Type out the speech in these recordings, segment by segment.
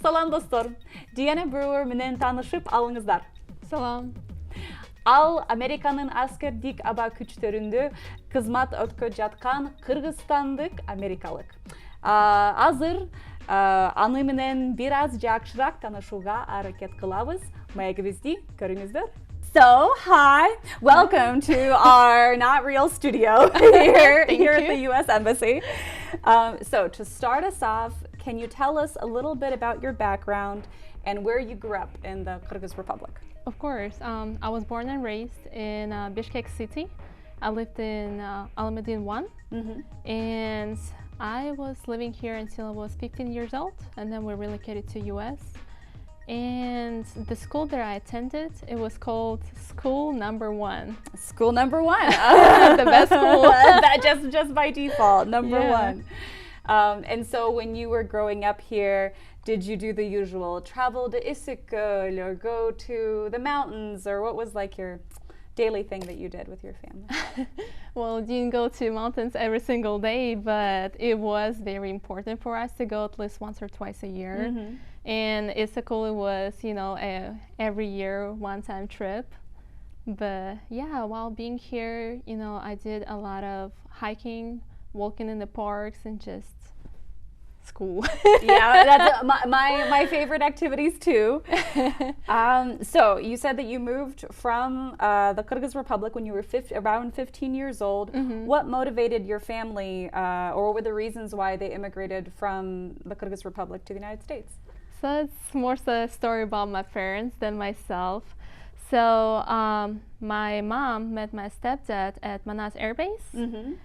Салам достор. Diana Brewer менен таанышып алыңыздар. Салам. Ал Американын аскердик аба күчтөрүндө кызмат өткөрүп жаткан кыргызстандык америкалык. Азыр аны менен бир аз жакшыраак таанышууга аракет кылабыз. Маегибизди көрүңүздөр. So, hi, welcome to our not real studio here at the U.S. Embassy. So, to start us off, can you tell us a little bit about your background and where you grew up in the Kyrgyz Republic? Of course. I was born and raised in Bishkek City. I lived in Alameddin 1. And I was living here until I was 15 years old. And then we relocated to U.S. And the school that I attended, it was called School Number 1. School Number 1. The best school. That just by default, number one. And so when you were growing up here, did you do the usual travel to Isikul or go to the mountains, or what was like your daily thing that you did with your family? Well, didn't go to mountains every single day, but it was very important for us to go at least once or twice a year. And Isikul was, you know, every year one-time trip. But yeah, while being here, you know, I did a lot of hiking, walking in the parks, and just school. Yeah, that's my favorite activities too. So you said that you moved from the Kyrgyz Republic when you were around 15 years old. What motivated your family, or what were the reasons why they immigrated from the Kyrgyz Republic to the United States? So it's more so a story about my parents than myself. So my mom met my stepdad at Manas Air Base.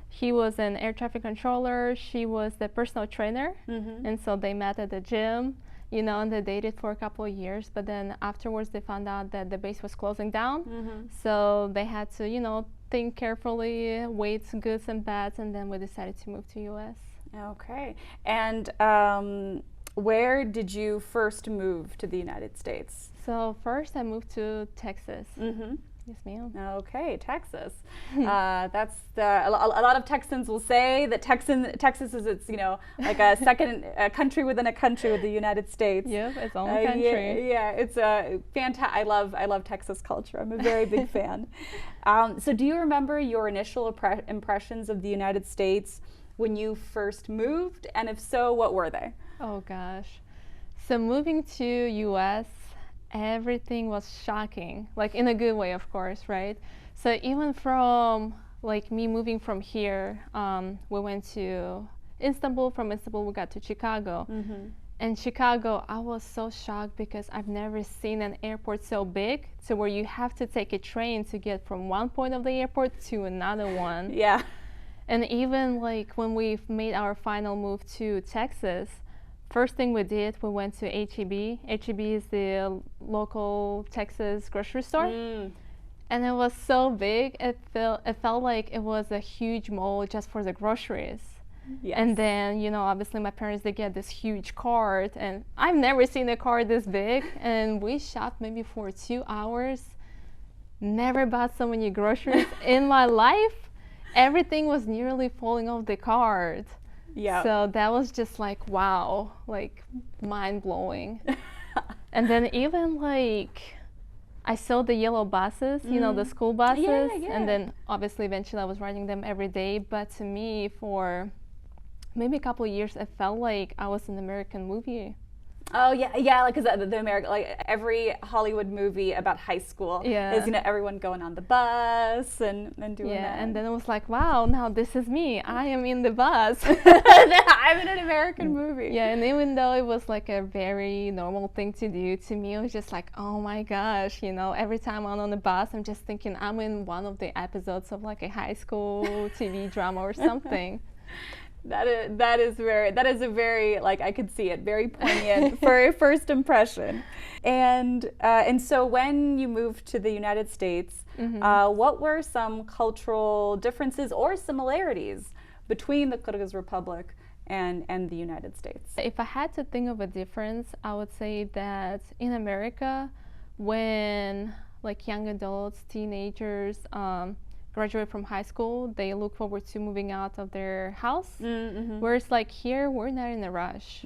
He was an air traffic controller. She was the personal trainer. And so they met at the gym, you know, and they dated for a couple of years. But then afterwards they found out that the base was closing down. So they had to, you know, think carefully, weigh goods and bads, and then we decided to move to US. Okay. And where did you first move to the United States? So first I moved to Texas. Yes, ma'am. Okay, Texas. That's a lot of Texans will say that Texas is, it's, you know, like a second country within a country with the United States. Yep, its own country. Yeah, it's a fantastic. I love Texas culture. I'm a very big fan. So do you remember your initial impressions of the United States when you first moved? And if so, what were they? Oh gosh. So moving to US, everything was shocking, like in a good way, of course, right? So even from like me moving from here, we went to Istanbul. From Istanbul, we got to Chicago. And Chicago, I was so shocked because I've never seen an airport so big to where you have to take a train to get from one point of the airport to another one. Yeah. And even like when we made our final move to Texas, first thing we did, we went to H-E-B. H-E-B is the local Texas grocery store. And it was so big, it felt like it was a huge mall just for the groceries. Yes. And then, you know, obviously my parents, they get this huge cart, and I've never seen a cart this big. And we shopped maybe for 2 hours. Never bought so many groceries in my life. Everything was nearly falling off the cart. Yeah. So that was just like, wow, like mind blowing. And then even like, I saw the yellow buses, you know, the school buses. And then obviously eventually I was riding them every day. But to me, for maybe a couple of years, it felt like I was in an American movie. Oh yeah, like, cause the American, like every Hollywood movie about high school is, you know, everyone going on the bus and doing that. And then it was like, wow, now this is me. I am in the bus. I'm in an American movie. Yeah, and even though it was like a very normal thing to do, to me it was just like, oh my gosh, you know, every time I'm on the bus, I'm just thinking I'm in one of the episodes of like a high school TV drama or something. That is a very, like, I could see it, very poignant for a first impression. And so when you moved to the United States, what were some cultural differences or similarities between the Kyrgyz Republic and the United States? If I had to think of a difference, I would say that in America, when like young adults, teenagers, graduate from high school, they look forward to moving out of their house. Whereas like here, we're not in a rush.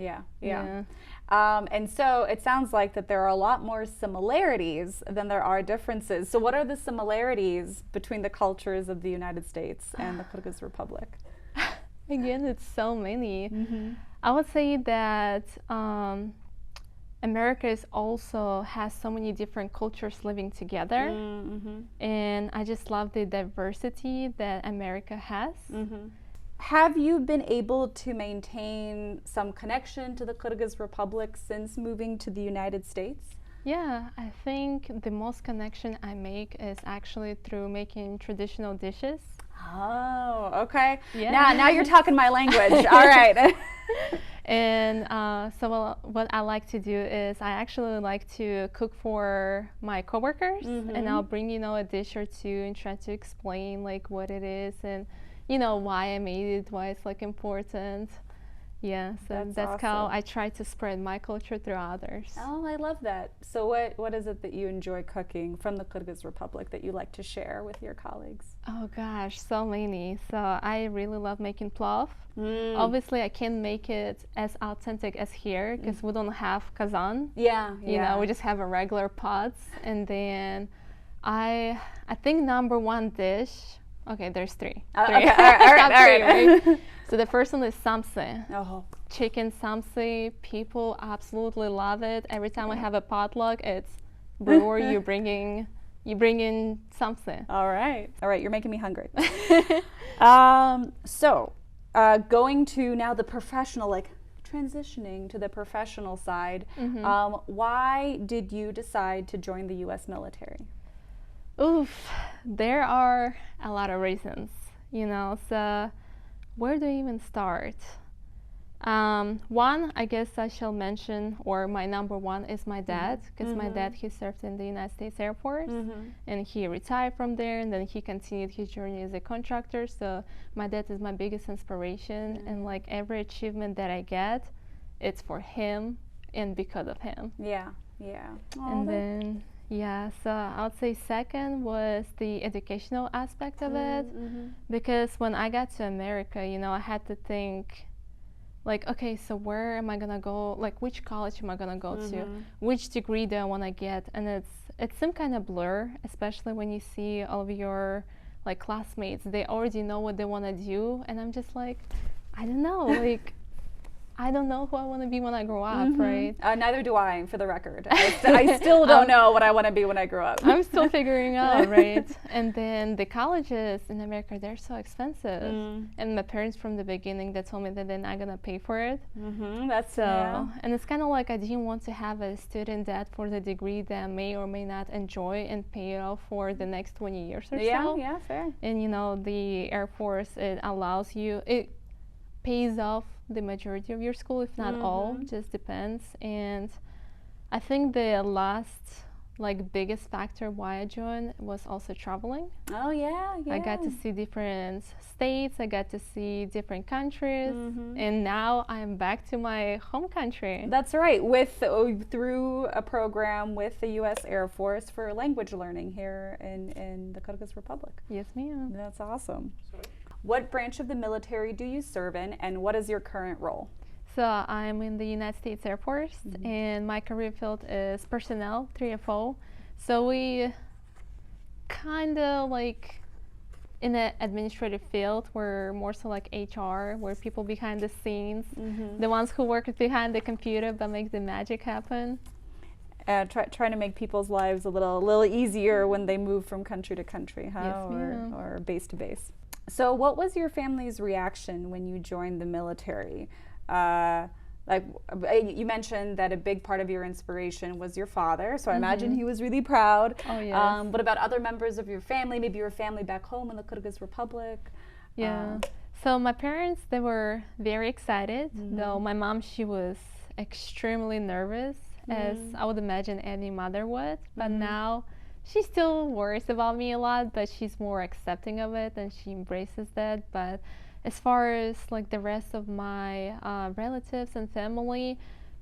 Yeah, yeah. And so it sounds like that there are a lot more similarities than there are differences. So what are the similarities between the cultures of the United States and the Kyrgyz Republic? Again, it's so many. I would say that America is also has so many different cultures living together, and I just love the diversity that America has. Have you been able to maintain some connection to the Kyrgyz Republic since moving to the United States? Yeah, I think the most connection I make is actually through making traditional dishes. Oh, okay. Yeah. Now you're talking my language. All right. And so what I like to do is I actually like to cook for my coworkers, and I'll bring a dish or two and try to explain like what it is and why I made it, why it's like important. Yeah, so that's how I try to spread my culture through others. Oh, I love that. So what is it that you enjoy cooking from the Kyrgyz Republic that you like to share with your colleagues? Oh gosh, so many. So I really love making plov. Obviously I can't make it as authentic as here because we don't have kazan. Yeah, yeah. We just have a regular pots. And then I think number one dish, okay, there's three. Okay, all right. Right? So the first one is samse. Oh. Chicken samse. People absolutely love it. Every time I have a potluck, it's brewer, you bring in samse. All right, you're making me hungry. So going to now the professional, like transitioning to the professional side, why did you decide to join the U.S. military? Oof, there are a lot of reasons, so where do I even start? One, I guess I shall mention, or my number one is my dad, because my dad, he served in the United States Air Force, and he retired from there, and then he continued his journey as a contractor. So my dad is my biggest inspiration, and like every achievement that I get, it's for him and because of him. Yeah, yeah. And then so I would say second was the educational aspect of it, because when I got to America, I had to think, like, okay, so where am I gonna go? Like, which college am I gonna go to? Which degree do I want to get? And it's some kind of blur, especially when you see all of your like classmates. They already know what they want to do, and I'm just like, I don't know, like. I don't know who I want to be when I grow up, right? Neither do I, for the record. I still don't know what I want to be when I grow up. I'm still figuring out, right? And then the colleges in America, they're so expensive. And my parents from the beginning, they told me that they're not going to pay for it. That's so. And it's kind of like I didn't want to have a student debt for the degree that I may or may not enjoy and pay it off for the next 20 years or so. Yeah, fair. And the Air Force, it allows you, it pays off the majority of your school, if not all, just depends. And I think the last biggest factor why I joined was also traveling. Oh yeah. I got to see different states, I got to see different countries, and now I'm back to my home country. That's right, through a program with the U.S. Air Force for language learning here in the Kyrgyz Republic. Yes, ma'am. That's awesome. What branch of the military do you serve in, and what is your current role? So I'm in the United States Air Force, and my career field is personnel, 3FO. So we kind of like in the administrative field, we're more so like HR, where people behind the scenes, the ones who work behind the computer but make the magic happen. Trying to make people's lives a little easier when they move from country to country, huh? Yes, or base to base. So what was your family's reaction when you joined the military? Like you mentioned that a big part of your inspiration was your father, so I imagine he was really proud. Oh, yes. What about other members of your family, maybe your family back home in the Kyrgyz Republic? Yeah. So my parents, they were very excited, though my mom, she was extremely nervous, as I would imagine any mother would, but now she still worries about me a lot, but she's more accepting of it and she embraces that. But as far as like the rest of my relatives and family,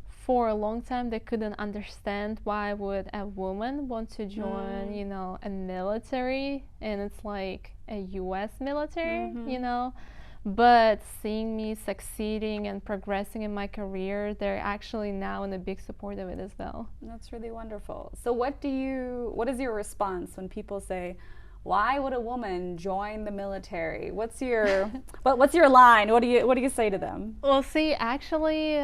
for a long time they couldn't understand why would a woman want to join, a military, and it's like a U.S. military, but seeing me succeeding and progressing in my career, they're actually now in a big support of it as well. That's really wonderful. So what is your response when people say, why would a woman join the military? What's your what's your line? What do you say to them? Well, see, actually,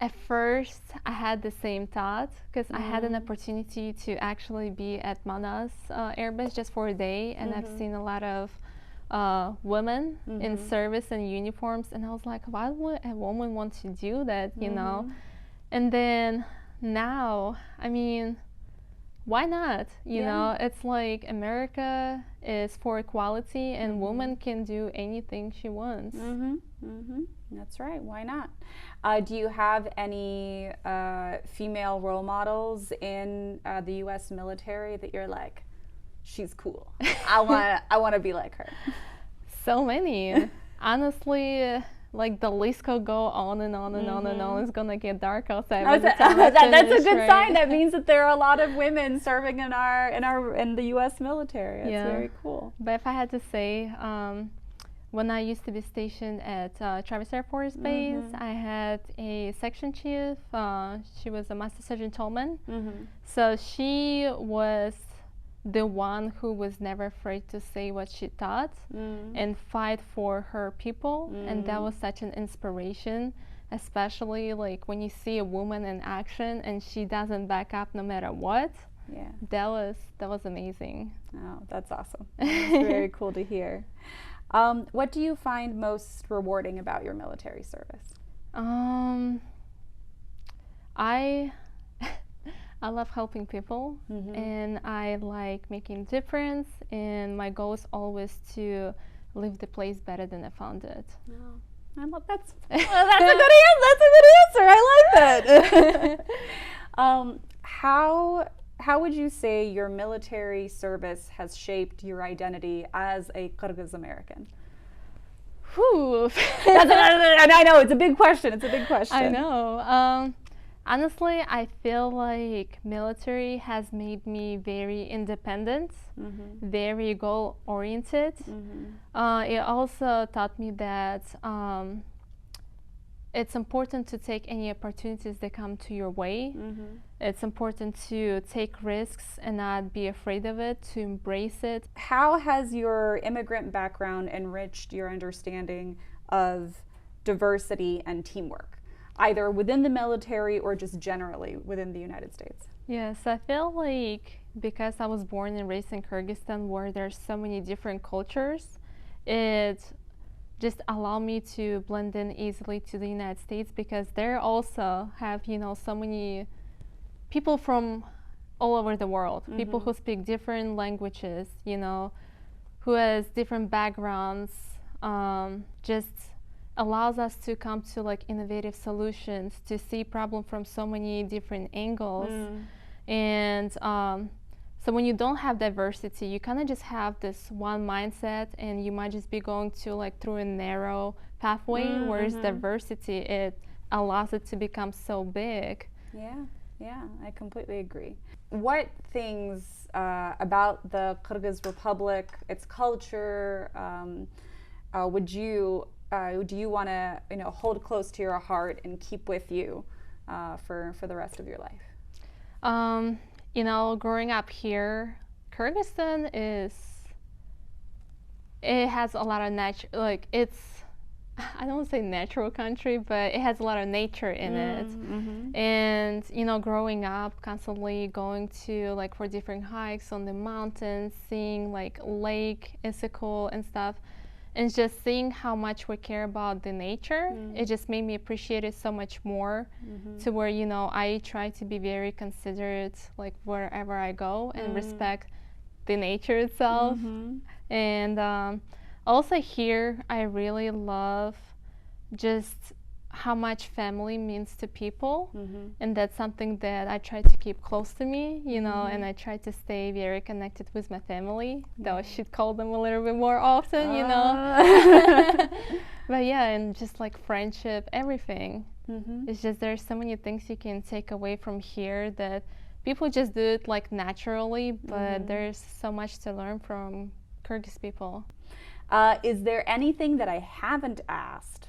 at first I had the same thought because I had an opportunity to actually be at Manas Air Base just for a day, and I've seen a lot of women in service and uniforms, and I was like, why would a woman want to do that, you know? And then now, I mean, why not? You know, it's like America is for equality, and women can do anything she wants. That's right. Why not? Do you have any female role models in the U.S. military that you're like, she's cool, I want to be like her? So many. Honestly, like the list could go on and on and on and on. It's gonna get dark outside. That's a good sign. That means that there are a lot of women serving in the U.S. military. That's very cool. But if I had to say, when I used to be stationed at Travis Air Force Base, I had a section chief. She was a Master Sergeant Tolman. So she was the one who was never afraid to say what she thought and fight for her people, and that was such an inspiration, especially like when you see a woman in action and she doesn't back up no matter what. That was amazing. Oh, that's awesome. That's very cool to hear. What do you find most rewarding about your military service? I love helping people, and I like making a difference, and my goal is always to leave the place better than I found it. I love that. That's a good answer. That's a good answer. I like that. How would you say your military service has shaped your identity as a Kyrgyz-American? Whew. I know, it's a big question. It's a big question. I know. Honestly, I feel like military has made me very independent, very goal-oriented. It also taught me that it's important to take any opportunities that come to your way. It's important to take risks and not be afraid of it, to embrace it. How has your immigrant background enriched your understanding of diversity and teamwork, either within the military or just generally within the United States? Yes, I feel like because I was born and raised in Kyrgyzstan, where there's so many different cultures, it just allowed me to blend in easily to the United States, because they also have, you know, so many people from all over the world, people who speak different languages, you know, who has different backgrounds, just allows us to come to like innovative solutions, to see problem from so many different angles. And so when you don't have diversity, you kind of just have this one mindset, and you might just be going to like through a narrow pathway, whereas diversity, it allows it to become so big. Yeah, I completely agree. What things about the Kyrgyz Republic, its culture, do you want to, you know, hold close to your heart and keep with you for the rest of your life? You know, growing up here, Kyrgyzstan it has a lot of nature, like I don't want to say natural country, but it has a lot of nature in it. And, you know, growing up, constantly going to like for different hikes on the mountains, seeing like lake, Issyk and stuff, and just seeing how much we care about the nature, it just made me appreciate it so much more, to where, you know, I try to be very considerate like wherever I go and respect the nature itself. And also here, I really love just how much family means to people, and that's something that I try to keep close to me, you know, and I try to stay very connected with my family, though I should call them a little bit more often, you know. But yeah, and just like friendship, everything. It's just there's so many things you can take away from here that people just do it like naturally, but there's so much to learn from Kyrgyz people. Is there anything that I haven't asked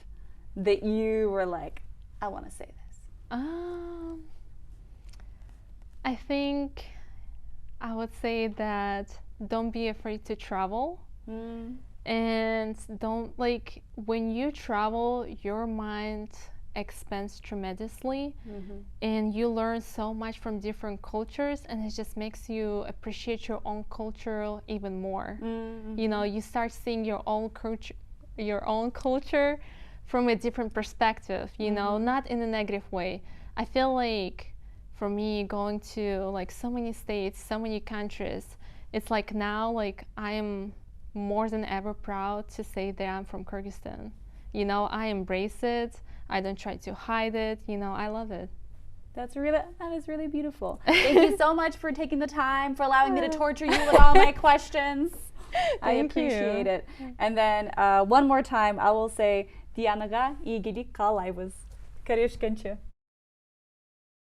that you were like, I want to say this? I think I would say that don't be afraid to travel. And don't, like, when you travel, your mind expands tremendously, and you learn so much from different cultures, and it just makes you appreciate your own culture even more. You know, you start seeing your own culture from a different perspective, you know, not in a negative way. I feel like for me, going to like so many states, so many countries, it's like now, like, I am more than ever proud to say that I'm from Kyrgyzstan. You know, I embrace it. I don't try to hide it. You know, I love it. That is really beautiful. Thank you so much for taking the time, for allowing me to torture you with all my questions. I appreciate it. And then one more time, I will say, Dianaga, ийгилик каалайбыз. Көрүшкөнчө.